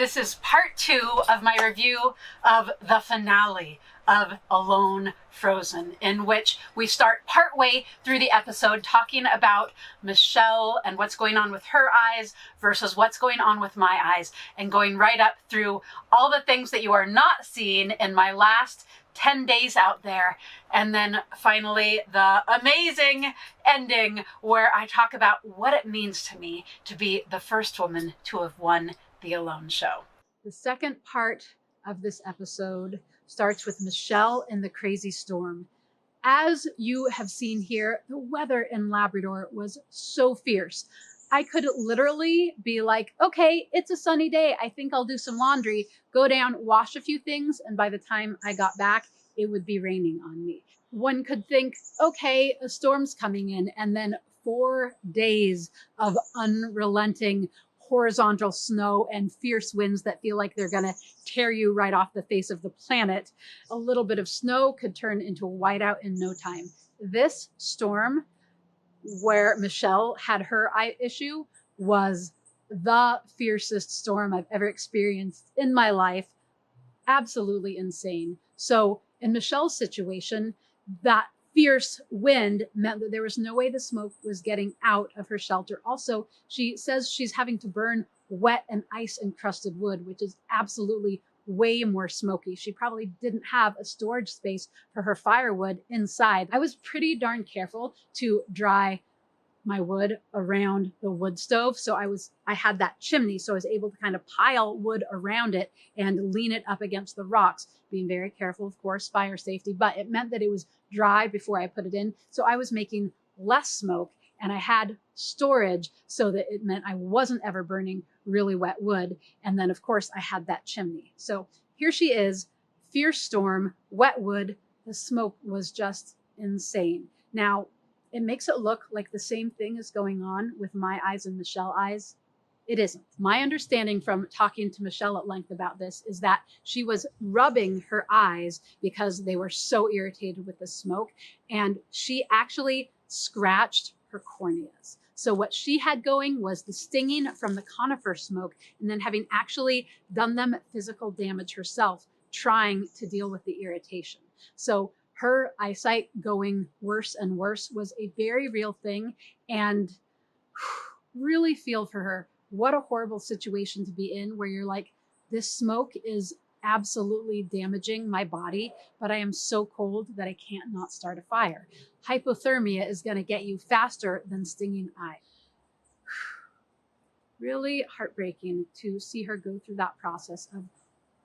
This is part 2 of my review of the finale of Alone Frozen, in which we start partway through the episode talking about Michelle and what's going on with her eyes versus what's going on with my eyes, and going right up through all the things that you are not seeing in my last 10 days out there. And then finally, the amazing ending where I talk about what it means to me to be the first woman to have won the Alone show. The second part of this episode starts with Michelle in the crazy storm. As you have seen here, the weather in Labrador was so fierce. I could literally be like, okay, it's a sunny day. I think I'll do some laundry, go down, wash a few things, and by the time I got back, it would be raining on me. One could think, okay, a storm's coming in, and then 4 days of unrelenting horizontal snow and fierce winds that feel like they're going to tear you right off the face of the planet. A little bit of snow could turn into a whiteout in no time. This storm, where Michelle had her eye issue, was the fiercest storm I've ever experienced in my life. Absolutely insane. So in Michelle's situation, that fierce wind meant that there was no way the smoke was getting out of her shelter. Also, she says she's having to burn wet and ice encrusted wood, which is absolutely way more smoky. She probably didn't have a storage space for her firewood inside. I was pretty darn careful to dry my wood around the wood stove. So I had that chimney, so I was able to kind of pile wood around it and lean it up against the rocks, being very careful, of course, fire safety, but it meant that it was dry before I put it in. So I was making less smoke, and I had storage so that it meant I wasn't ever burning really wet wood. And then of course I had that chimney. So here she is, fierce storm, wet wood. The smoke was just insane. Now, it makes it look like the same thing is going on with my eyes and Michelle's eyes. It isn't. My understanding from talking to Michelle at length about this is that she was rubbing her eyes because they were so irritated with the smoke, and she actually scratched her corneas. So what she had going was the stinging from the conifer smoke, and then having actually done them physical damage herself, trying to deal with the irritation. So her eyesight going worse and worse was a very real thing, and really feel for her. What a horrible situation to be in, where you're like, this smoke is absolutely damaging my body, but I am so cold that I can't not start a fire. Hypothermia is going to get you faster than stinging eye. Really heartbreaking to see her go through that process of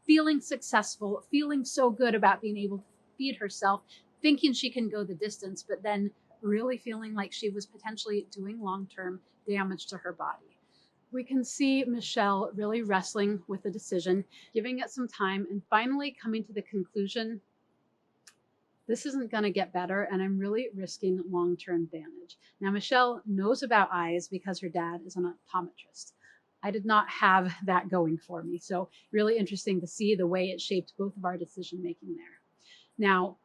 feeling successful, feeling so good about being able to feed herself, thinking she can go the distance, but then really feeling like she was potentially doing long-term damage to her body. We can see Michelle really wrestling with the decision, giving it some time, and finally coming to the conclusion, this isn't going to get better, and I'm really risking long-term damage. Now, Michelle knows about eyes because her dad is an optometrist. I did not have that going for me, so really interesting to see the way it shaped both of our decision-making there. Now,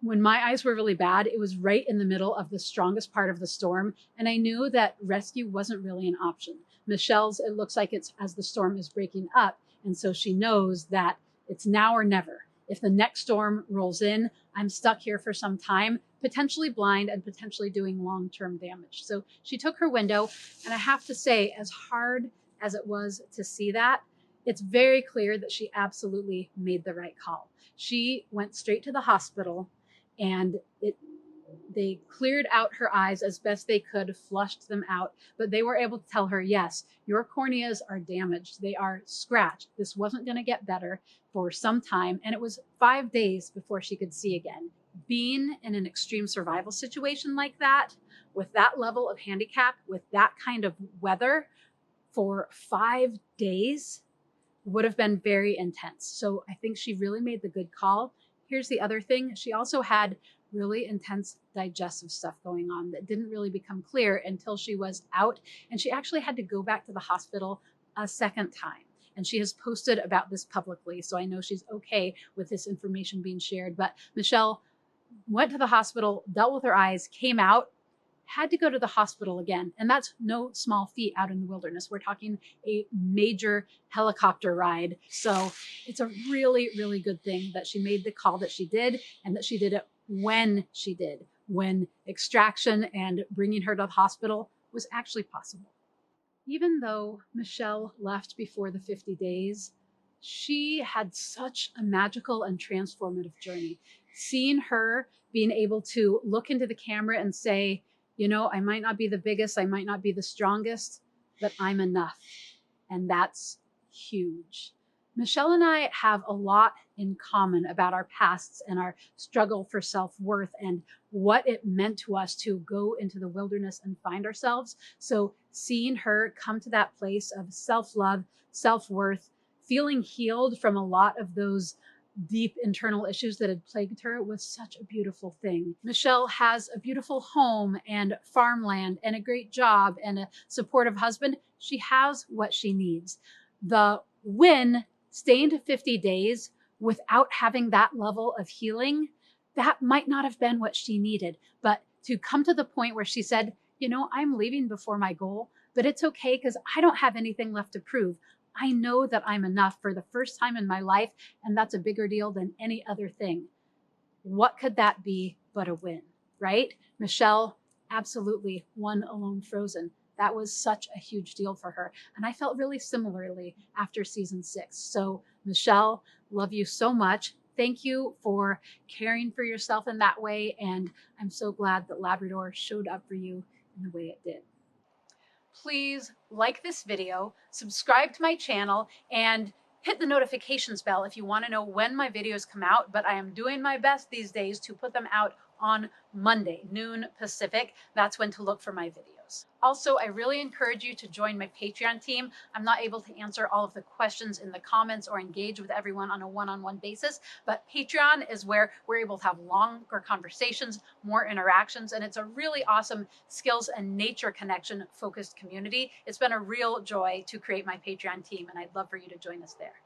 when my eyes were really bad, it was right in the middle of the strongest part of the storm, and I knew that rescue wasn't really an option. Michelle's, it looks like it's as the storm is breaking up, and so she knows that it's now or never. If the next storm rolls in, I'm stuck here for some time, potentially blind and potentially doing long-term damage. So she took her window, and I have to say, as hard as it was to see that, it's very clear that she absolutely made the right call. She went straight to the hospital, and they cleared out her eyes as best they could, flushed them out, but they were able to tell her, yes, your corneas are damaged. They are scratched. This wasn't going to get better for some time, and it was 5 days before she could see again. Being in an extreme survival situation like that, with that level of handicap, with that kind of weather for 5 days, would have been very intense. So I think she really made the good call. Here's the other thing. She also had really intense digestive stuff going on that didn't really become clear until she was out, and she actually had to go back to the hospital a second time. And she has posted about this publicly, so I know she's okay with this information being shared. But Michelle went to the hospital, dealt with her eyes, came out, had to go to the hospital again. And that's no small feat out in the wilderness. We're talking a major helicopter ride. So it's a really, really good thing that she made the call that she did, and that she did it when she did, when extraction and bringing her to the hospital was actually possible. Even though Michelle left before the 50 days, she had such a magical and transformative journey. Seeing her being able to look into the camera and say, you know, I might not be the biggest, I might not be the strongest, but I'm enough. And that's huge. Michelle and I have a lot in common about our pasts and our struggle for self-worth and what it meant to us to go into the wilderness and find ourselves. So seeing her come to that place of self-love, self-worth, feeling healed from a lot of those deep internal issues that had plagued her was such a beautiful thing. Michelle has a beautiful home and farmland and a great job and a supportive husband. She has what she needs. The win, staying to 50 days without having that level of healing, that might not have been what she needed. But to come to the point where she said, you know, I'm leaving before my goal, but it's okay because I don't have anything left to prove. I know that I'm enough for the first time in my life, and that's a bigger deal than any other thing. What could that be but a win, right? Michelle absolutely won Alone Frozen. That was such a huge deal for her. And I felt really similarly after season 6. So Michelle, love you so much. Thank you for caring for yourself in that way. And I'm so glad that Labrador showed up for you in the way it did. Please like this video, subscribe to my channel, and hit the notifications bell if you want to know when my videos come out. But I am doing my best these days to put them out on Monday, noon Pacific. That's when to look for my videos. Also, I really encourage you to join my Patreon team. I'm not able to answer all of the questions in the comments or engage with everyone on a one-on-one basis, but Patreon is where we're able to have longer conversations, more interactions, and it's a really awesome skills and nature connection focused community. It's been a real joy to create my Patreon team, and I'd love for you to join us there.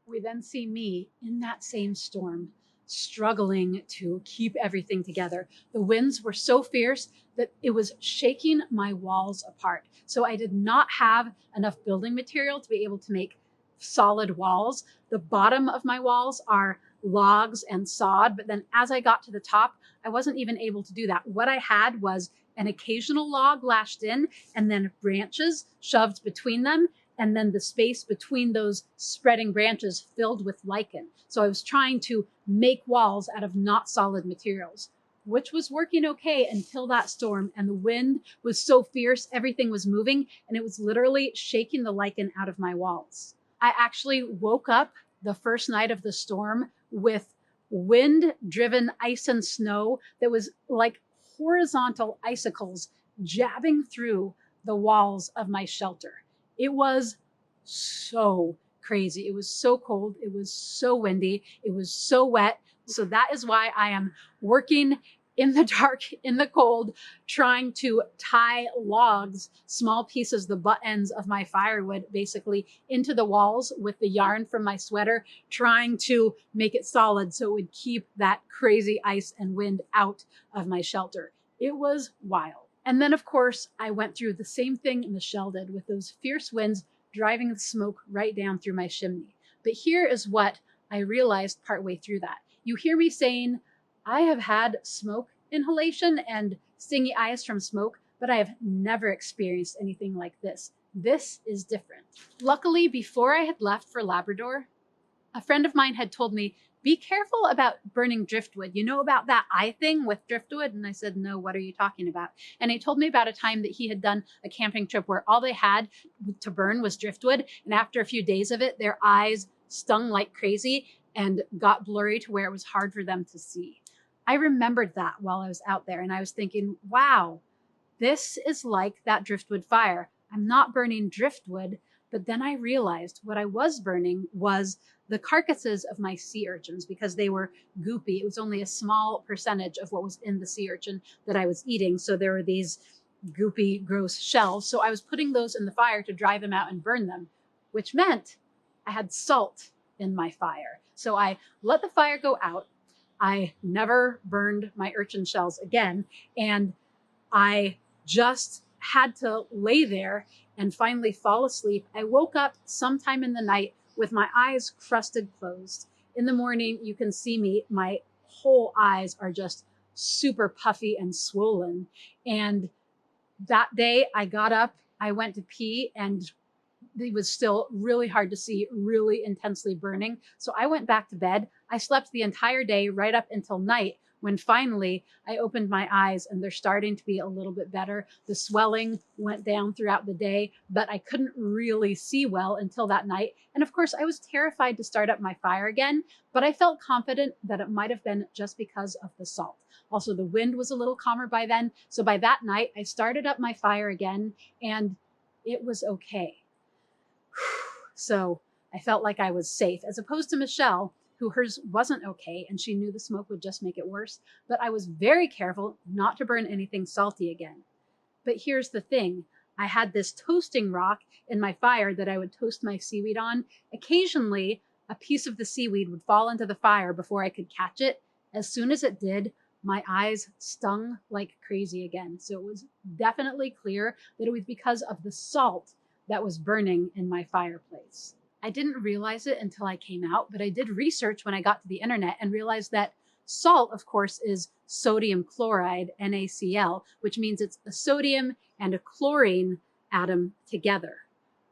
We then see me in that same storm, struggling to keep everything together. The winds were so fierce that it was shaking my walls apart. So I did not have enough building material to be able to make solid walls. The bottom of my walls are logs and sod, but then as I got to the top, I wasn't even able to do that. What I had was an occasional log lashed in and then branches shoved between them, and then the space between those spreading branches filled with lichen. So I was trying to make walls out of not solid materials, which was working okay until that storm, and the wind was so fierce, everything was moving, and it was literally shaking the lichen out of my walls. I actually woke up the first night of the storm with wind-driven ice and snow that was like horizontal icicles jabbing through the walls of my shelter. It was so crazy. It was so cold. It was so windy. It was so wet. So that is why I am working in the dark, in the cold, trying to tie logs, small pieces, the butt ends of my firewood, basically into the walls with the yarn from my sweater, trying to make it solid so it would keep that crazy ice and wind out of my shelter. It was wild. And then, of course, I went through the same thing Michelle did with those fierce winds driving the smoke right down through my chimney. But here is what I realized partway through that. You hear me saying, I have had smoke inhalation and stingy eyes from smoke, but I have never experienced anything like this. This is different. Luckily, before I had left for Labrador, a friend of mine had told me, be careful about burning driftwood. You know about that eye thing with driftwood? And I said, no, what are you talking about? And he told me about a time that he had done a camping trip where all they had to burn was driftwood. And after a few days of it, their eyes stung like crazy and got blurry to where it was hard for them to see. I remembered that while I was out there, and I was thinking, wow, this is like that driftwood fire. I'm not burning driftwood, but then I realized what I was burning was the carcasses of my sea urchins because they were goopy. It was only a small percentage of what was in the sea urchin that I was eating. So there were these goopy, gross shells. So I was putting those in the fire to dry them out and burn them, which meant I had salt in my fire. So I let the fire go out. I never burned my urchin shells again. And I just had to lay there and finally fall asleep. I woke up sometime in the night with my eyes crusted closed. In the morning, you can see me, my whole eyes are just super puffy and swollen. And that day I got up, I went to pee, and it was still really hard to see, really intensely burning. So I went back to bed. I slept the entire day right up until night, when finally I opened my eyes and they're starting to be a little bit better. The swelling went down throughout the day, but I couldn't really see well until that night. And of course, I was terrified to start up my fire again, but I felt confident that it might have been just because of the salt. Also, the wind was a little calmer by then. So by that night, I started up my fire again, and it was okay. So I felt like I was safe, as opposed to Michelle, who hers wasn't okay and she knew the smoke would just make it worse. But I was very careful not to burn anything salty again. But here's the thing. I had this toasting rock in my fire that I would toast my seaweed on. Occasionally, a piece of the seaweed would fall into the fire before I could catch it. As soon as it did, my eyes stung like crazy again. So it was definitely clear that it was because of the salt that was burning in my fireplace. I didn't realize it until I came out, but I did research when I got to the internet and realized that salt, of course, is sodium chloride, NaCl, which means it's a sodium and a chlorine atom together.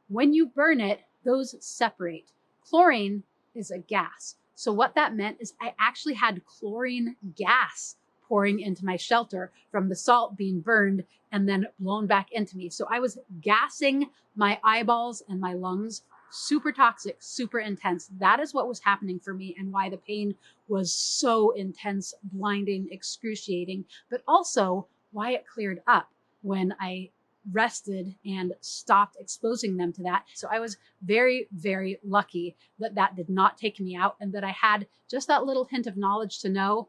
When you burn it, those separate. Chlorine is a gas. So what that meant is I actually had chlorine gas pouring into my shelter from the salt being burned and then blown back into me. So I was gassing my eyeballs and my lungs. Super toxic, super intense. That is what was happening for me, and why the pain was so intense, blinding, excruciating, but also why it cleared up when I rested and stopped exposing them to that. So I was very, very lucky that that did not take me out, and that I had just that little hint of knowledge to know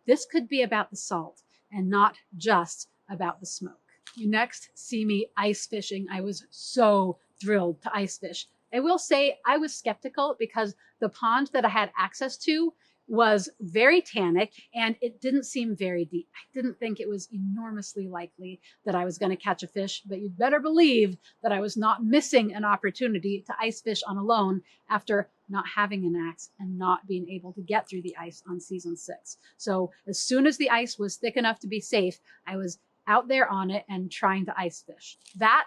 this could be about the salt and not just about the smoke. You next see me ice fishing. I was so thrilled to ice fish. I will say I was skeptical because the pond that I had access to was very tannic and it didn't seem very deep. I didn't think it was enormously likely that I was going to catch a fish, but you'd better believe that I was not missing an opportunity to ice fish on alone after not having an axe and not being able to get through the ice on season 6. So as soon as the ice was thick enough to be safe, I was out there on it and trying to ice fish. That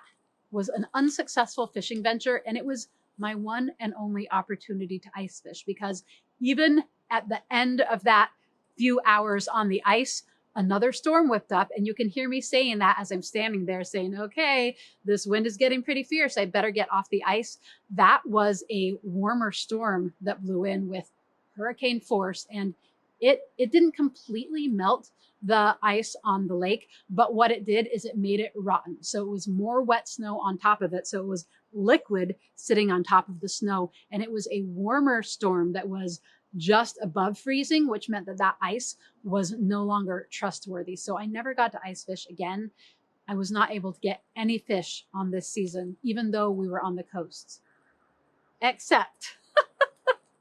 was an unsuccessful fishing venture, and it was my one and only opportunity to ice fish, because even at the end of that few hours on the ice, another storm whipped up, and you can hear me saying that as I'm standing there saying, okay, this wind is getting pretty fierce. I better get off the ice. That was a warmer storm that blew in with hurricane force, and it didn't completely melt the ice on the lake, but what it did is it made it rotten. So it was more wet snow on top of it. So it was liquid sitting on top of the snow, and it was a warmer storm that was just above freezing, which meant that that ice was no longer trustworthy. So I never got to ice fish again. I was not able to get any fish on this season, even though we were on the coasts. Except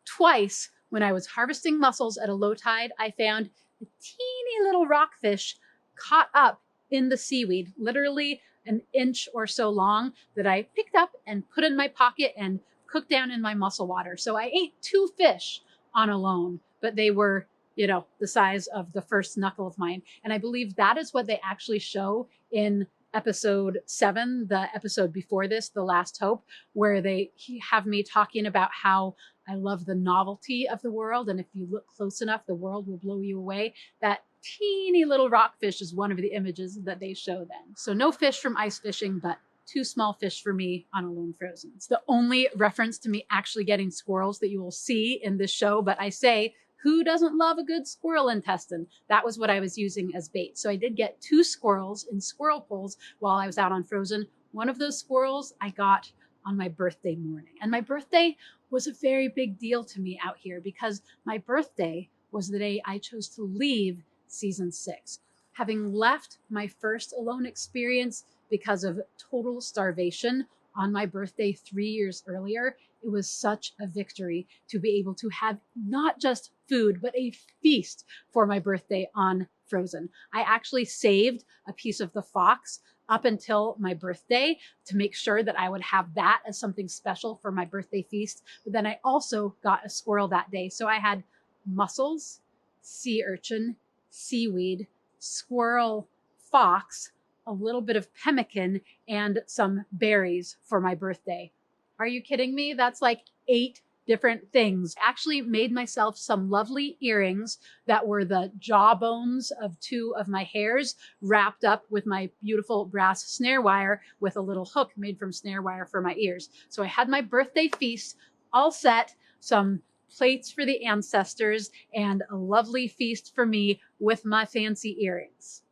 twice when I was harvesting mussels at a low tide, I found a teeny little rockfish caught up in the seaweed, literally an inch or so long, that I picked up and put in my pocket and cooked down in my mussel water. So I ate 2 fish on alone, but they were, the size of the first knuckle of mine. And I believe that is what they actually show in episode 7, the episode before this, The Last Hope, where they have me talking about how I love the novelty of the world, and if you look close enough, the world will blow you away. That teeny little rockfish is one of the images that they show then. So no fish from ice fishing, but 2 small fish for me on Alone Frozen. It's the only reference to me actually getting squirrels that you will see in this show, but I say, who doesn't love a good squirrel intestine? That was what I was using as bait. So I did get 2 squirrels in squirrel poles while I was out on Frozen. One of those squirrels I got on my birthday morning. And my birthday was a very big deal to me out here, because my birthday was the day I chose to leave season 6. Having left my first alone experience because of total starvation on my birthday 3 years earlier, it was such a victory to be able to have not just food, but a feast for my birthday on frozen. I actually saved a piece of the fox up until my birthday to make sure that I would have that as something special for my birthday feast. But then I also got a squirrel that day. So I had mussels, sea urchin, seaweed, squirrel, fox, a little bit of pemmican, and some berries for my birthday. Are you kidding me? That's like 8 different things. Actually made myself some lovely earrings that were the jawbones of 2 of my hairs wrapped up with my beautiful brass snare wire with a little hook made from snare wire for my ears. So I had my birthday feast all set, some plates for the ancestors, and a lovely feast for me with my fancy earrings.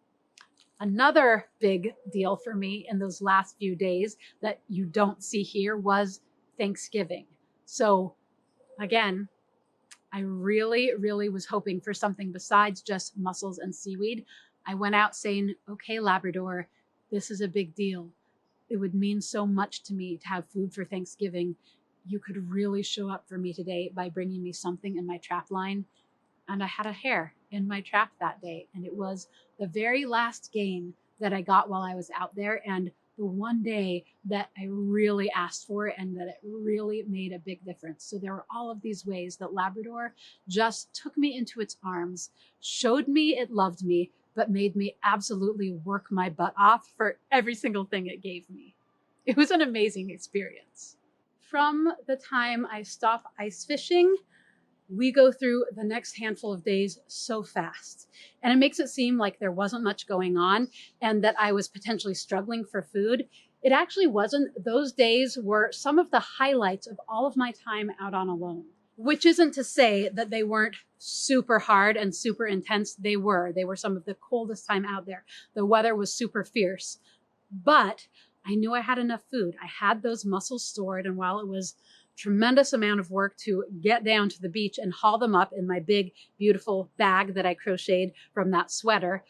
Another big deal for me in those last few days that you don't see here was Thanksgiving. So again, I really, really was hoping for something besides just mussels and seaweed. I went out saying, okay, Labrador, this is a big deal. It would mean so much to me to have food for Thanksgiving. You could really show up for me today by bringing me something in my trap line. And I had a hare in my trap that day. And it was the very last game that I got while I was out there. And the one day that I really asked for it and that it really made a big difference. So there were all of these ways that Labrador just took me into its arms, showed me it loved me, but made me absolutely work my butt off for every single thing it gave me. It was an amazing experience. From the time I stop ice fishing, we go through the next handful of days so fast. And it makes it seem like there wasn't much going on and that I was potentially struggling for food. It actually wasn't. Those days were some of the highlights of all of my time out on Alone, which isn't to say that they weren't super hard and super intense. They were. They were some of the coldest time out there. The weather was super fierce, but I knew I had enough food. I had those mussels stored, and while it was tremendous amount of work to get down to the beach and haul them up in my big, beautiful bag that I crocheted from that sweater,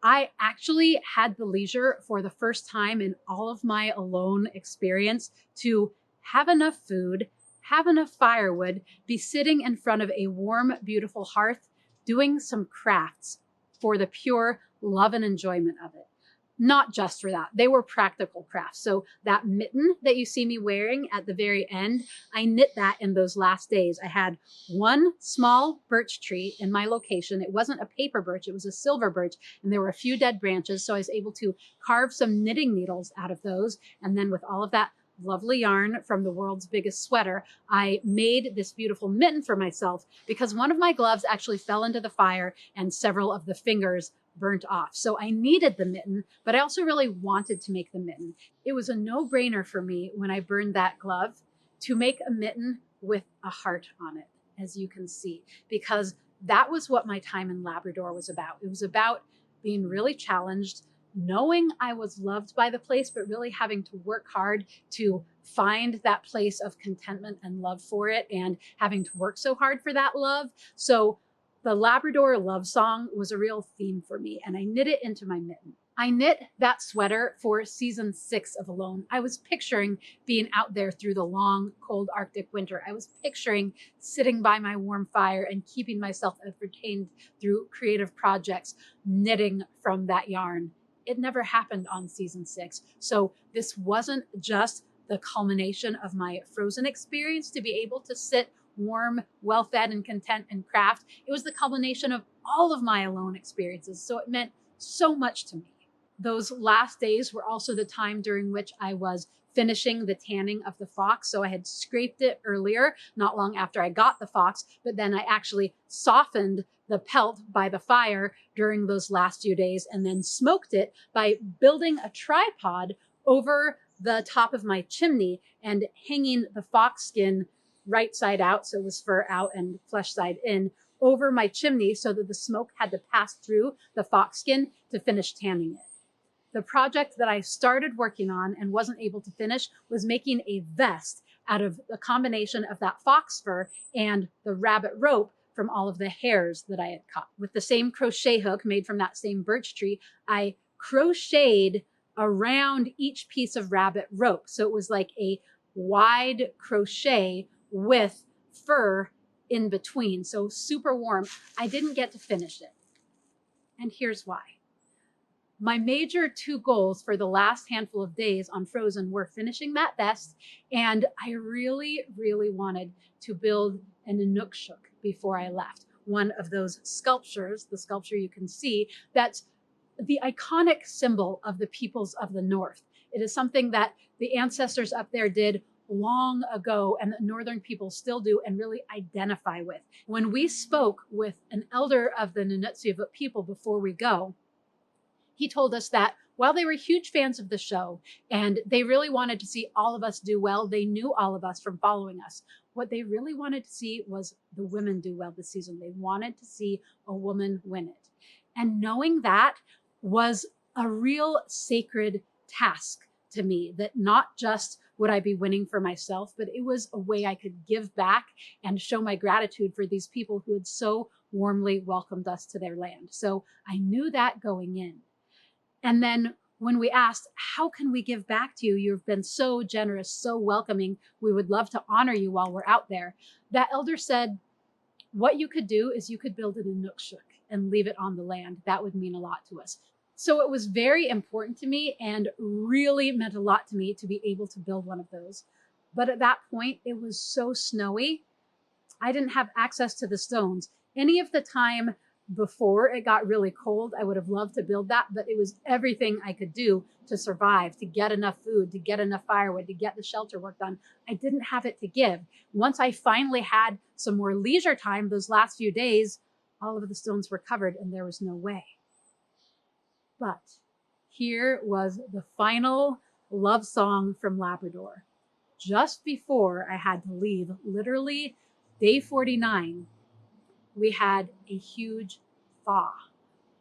I actually had the leisure for the first time in all of my Alone experience to have enough food, have enough firewood, be sitting in front of a warm, beautiful hearth, doing some crafts for the pure love and enjoyment of it. Not just for that. They were practical crafts. So that mitten that you see me wearing at the very end, I knit that in those last days. I had one small birch tree in my location. It wasn't a paper birch, it was a silver birch, and there were a few dead branches. So I was able to carve some knitting needles out of those. And then with all of that lovely yarn from the world's biggest sweater, I made this beautiful mitten for myself because one of my gloves actually fell into the fire and several of the fingers burnt off. So I needed the mitten, but I also really wanted to make the mitten. It was a no-brainer for me when I burned that glove to make a mitten with a heart on it, as you can see, because that was what my time in Labrador was about. It was about being really challenged, knowing I was loved by the place, but really having to work hard to find that place of contentment and love for it, and having to work so hard for that love. So the Labrador love song was a real theme for me, and I knit it into my mitten. I knit that sweater for season 6 of Alone. I was picturing being out there through the long, cold Arctic winter. I was picturing sitting by my warm fire and keeping myself entertained through creative projects, knitting from that yarn. It never happened on season 6. So this wasn't just the culmination of my Frozen experience to be able to sit warm, well-fed, and content and craft. It was the culmination of all of my Alone experiences. So it meant so much to me. Those last days were also the time during which I was finishing the tanning of the fox. So I had scraped it earlier, not long after I got the fox, but then I actually softened the pelt by the fire during those last few days and then smoked it by building a tripod over the top of my chimney and hanging the fox skin right side out, so it was fur out and flesh side in, over my chimney so that the smoke had to pass through the fox skin to finish tanning it. The project that I started working on and wasn't able to finish was making a vest out of a combination of that fox fur and the rabbit rope from all of the hairs that I had caught. With the same crochet hook made from that same birch tree, I crocheted around each piece of rabbit rope. So it was like a wide crochet with fur in between. So super warm. I didn't get to finish it. And here's why. My major two goals for the last handful of days on Frozen were finishing that vest, and I really, really wanted to build an Inukshuk before I left. One of those sculptures, the sculpture you can see, that's the iconic symbol of the peoples of the North. It is something that the ancestors up there did long ago and that Northern people still do and really identify with. When we spoke with an elder of the Nunatsiavut people before we go, he told us that while they were huge fans of the show and they really wanted to see all of us do well, they knew all of us from following us. What they really wanted to see was the women do well this season. They wanted to see a woman win it. And knowing that was a real sacred task to me, that not just would I be winning for myself, but it was a way I could give back and show my gratitude for these people who had so warmly welcomed us to their land. So I knew that going in. And then when we asked, how can we give back to you? You've been so generous, so welcoming. We would love to honor you while we're out there. That elder said, what you could do is you could build an Inukshuk and leave it on the land. That would mean a lot to us. So it was very important to me and really meant a lot to me to be able to build one of those. But at that point, it was so snowy, I didn't have access to the stones. Any of the time before it got really cold, I would have loved to build that, but it was everything I could do to survive, to get enough food, to get enough firewood, to get the shelter work done. I didn't have it to give. Once I finally had some more leisure time, those last few days, all of the stones were covered and there was no way. But here was the final love song from Labrador. Just before I had to leave, literally day 49, we had a huge thaw.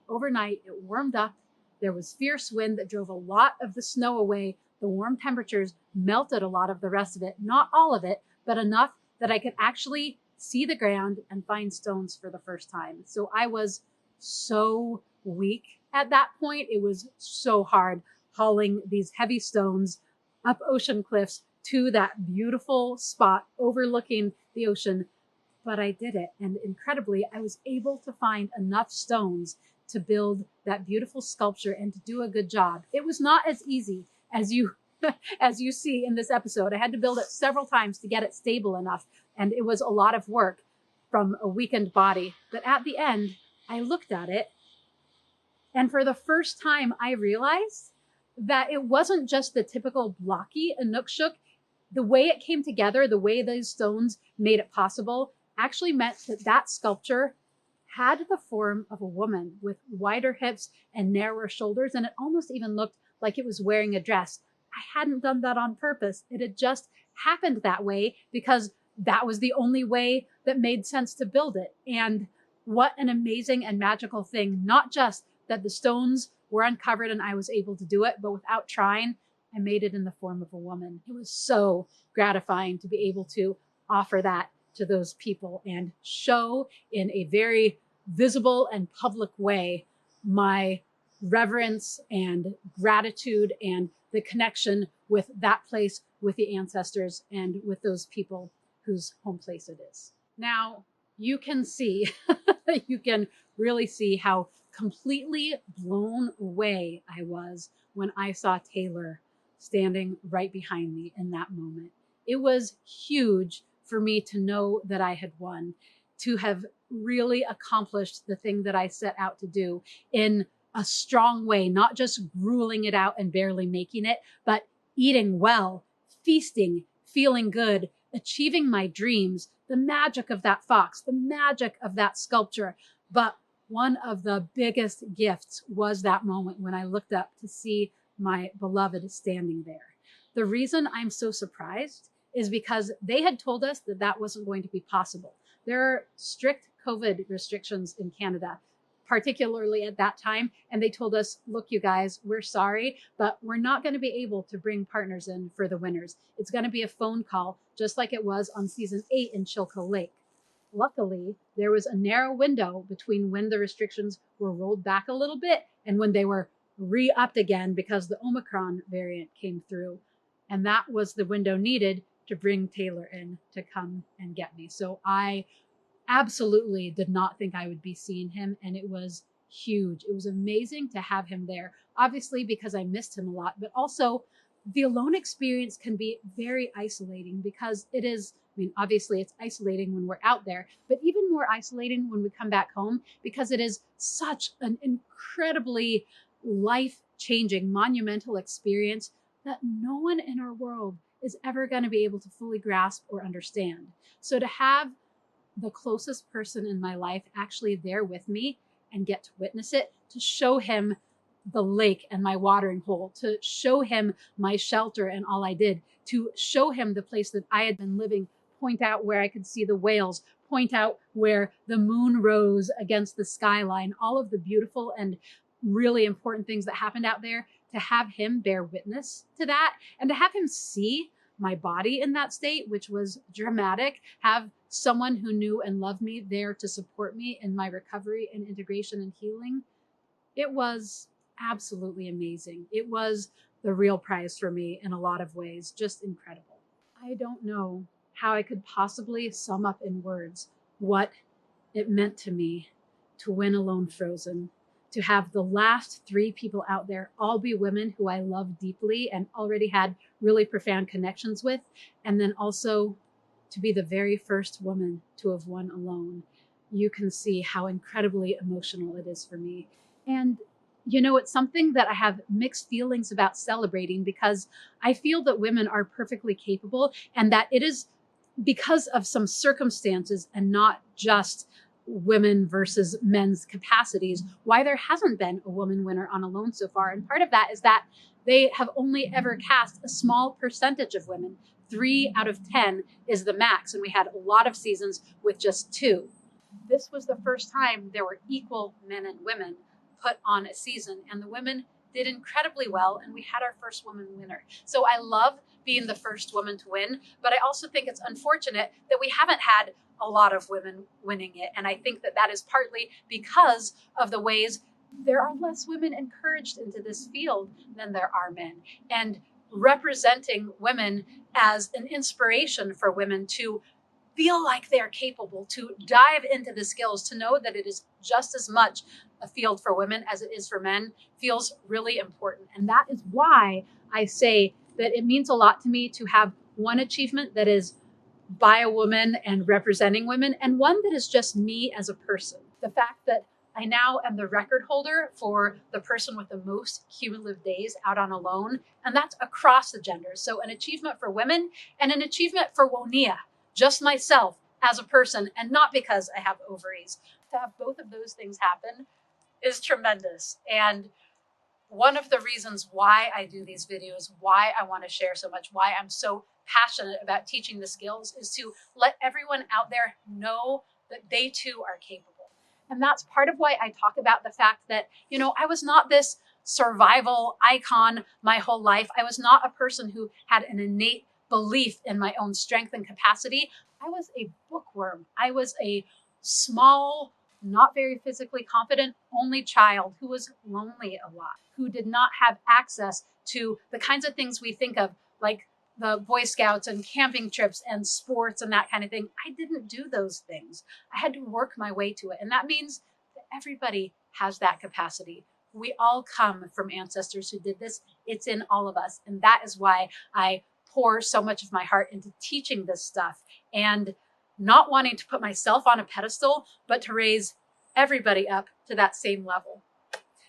Overnight, it warmed up. There was fierce wind that drove a lot of the snow away. The warm temperatures melted a lot of the rest of it. Not all of it, but enough that I could actually see the ground and find stones for the first time. So I was so weak at that point. It was so hard hauling these heavy stones up ocean cliffs to that beautiful spot overlooking the ocean. But I did it. And incredibly, I was able to find enough stones to build that beautiful sculpture and to do a good job. It was not as easy as you as you see in this episode. I had to build it several times to get it stable enough. And it was a lot of work from a weakened body. But at the end, I looked at it. And for the first time, I realized that it wasn't just the typical blocky Inukshuk. The way it came together, the way those stones made it possible, actually meant that that sculpture had the form of a woman with wider hips and narrower shoulders, and it almost even looked like it was wearing a dress. I hadn't done that on purpose. It had just happened that way because that was the only way that made sense to build it. And what an amazing and magical thing, not just that the stones were uncovered and I was able to do it, but without trying, I made it in the form of a woman. It was so gratifying to be able to offer that to those people and show in a very visible and public way my reverence and gratitude and the connection with that place, with the ancestors, and with those people whose home place it is. Now, you can see, you can really see how completely blown away I was when I saw Taylor standing right behind me in that moment. It was huge for me to know that I had won, to have really accomplished the thing that I set out to do in a strong way, not just grueling it out and barely making it, but eating well, feasting, feeling good, achieving my dreams, the magic of that fox, the magic of that sculpture. But one of the biggest gifts was that moment when I looked up to see my beloved standing there. The reason I'm so surprised is because they had told us that that wasn't going to be possible. There are strict COVID restrictions in Canada, particularly at that time. And they told us, look, you guys, we're sorry, but we're not going to be able to bring partners in for the winners. It's going to be a phone call, just like it was on season 8 in Chilco Lake. Luckily, there was a narrow window between when the restrictions were rolled back a little bit and when they were re-upped again because the Omicron variant came through. And that was the window needed to bring Taylor in to come and get me. So I absolutely did not think I would be seeing him. And it was huge. It was amazing to have him there, obviously because I missed him a lot, but also the alone experience can be very isolating because it is, I mean, obviously it's isolating when we're out there, but even more isolating when we come back home because it is such an incredibly life-changing, monumental experience that no one in our world is ever going to be able to fully grasp or understand. So to have the closest person in my life actually there with me and get to witness it, to show him the lake and my watering hole, to show him my shelter and all I did, to show him the place that I had been living, point out where I could see the whales, point out where the moon rose against the skyline, all of the beautiful and really important things that happened out there, to have him bear witness to that and to have him see my body in that state, which was dramatic, have someone who knew and loved me there to support me in my recovery and integration and healing. It was absolutely amazing. It was the real prize for me in a lot of ways, just incredible. I don't know how I could possibly sum up in words what it meant to me to win Alone Frozen, to have the last 3 people out there all be women who I love deeply and already had really profound connections with, and then also to be the very first woman to have won Alone. You can see how incredibly emotional it is for me. And you know, it's something that I have mixed feelings about celebrating because I feel that women are perfectly capable and that it is because of some circumstances and not just women versus men's capacities why there hasn't been a woman winner on Alone so far. And part of that is that they have only ever cast a small percentage of women. 3 out of 10 is the max. And we had a lot of seasons with just 2. This was the first time there were equal men and women put on a season, and the women did incredibly well, and we had our first woman winner. So I love being the first woman to win, but I also think it's unfortunate that we haven't had a lot of women winning it. And I think that that is partly because of the ways there are less women encouraged into this field than there are men. And representing women as an inspiration for women to feel like they're capable, to dive into the skills, to know that it is just as much a field for women as it is for men, feels really important. And that is why I say that it means a lot to me to have one achievement that is by a woman and representing women, and one that is just me as a person. The fact that I now am the record holder for the person with the most cumulative days out on Alone, and that's across the genders. So an achievement for women and an achievement for Woniya, just myself as a person, and not because I have ovaries. To have both of those things happen is tremendous. And one of the reasons why I do these videos, why I want to share so much, why I'm so passionate about teaching the skills, is to let everyone out there know that they too are capable. And that's part of why I talk about the fact that, you know, I was not this survival icon my whole life. I was not a person who had an innate belief in my own strength and capacity. I was a bookworm. I was a small, not very physically confident only child who was lonely a lot, who did not have access to the kinds of things we think of, like the Boy Scouts and camping trips and sports and that kind of thing. I didn't do those things. I had to work my way to it. And that means that everybody has that capacity. We all come from ancestors who did this. It's in all of us. And that is why I pour so much of my heart into teaching this stuff and not wanting to put myself on a pedestal, but to raise everybody up to that same level.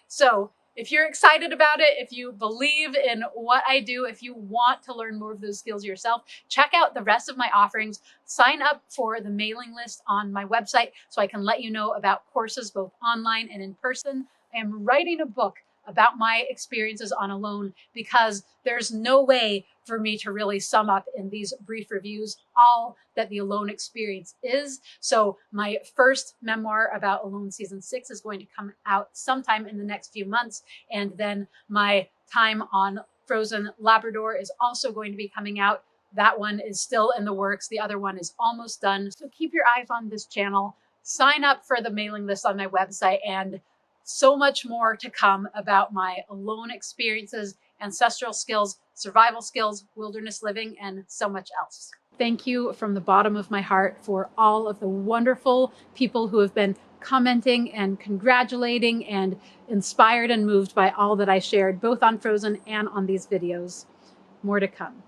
So if you're excited about it, if you believe in what I do, if you want to learn more of those skills yourself, check out the rest of my offerings. Sign up for the mailing list on my website so I can let you know about courses both online and in person. I am writing a book about my experiences on Alone because there's no way for me to really sum up in these brief reviews all that the Alone experience is. So my first memoir about Alone season 6 is going to come out sometime in the next few months. And then my time on Frozen Labrador is also going to be coming out. That one is still in the works. The other one is almost done. So keep your eyes on this channel. Sign up for the mailing list on my website, and so much more to come about my Alone experiences, ancestral skills, survival skills, wilderness living, and so much else. Thank you from the bottom of my heart for all of the wonderful people who have been commenting and congratulating and inspired and moved by all that I shared, both on Frozen and on these videos. More to come.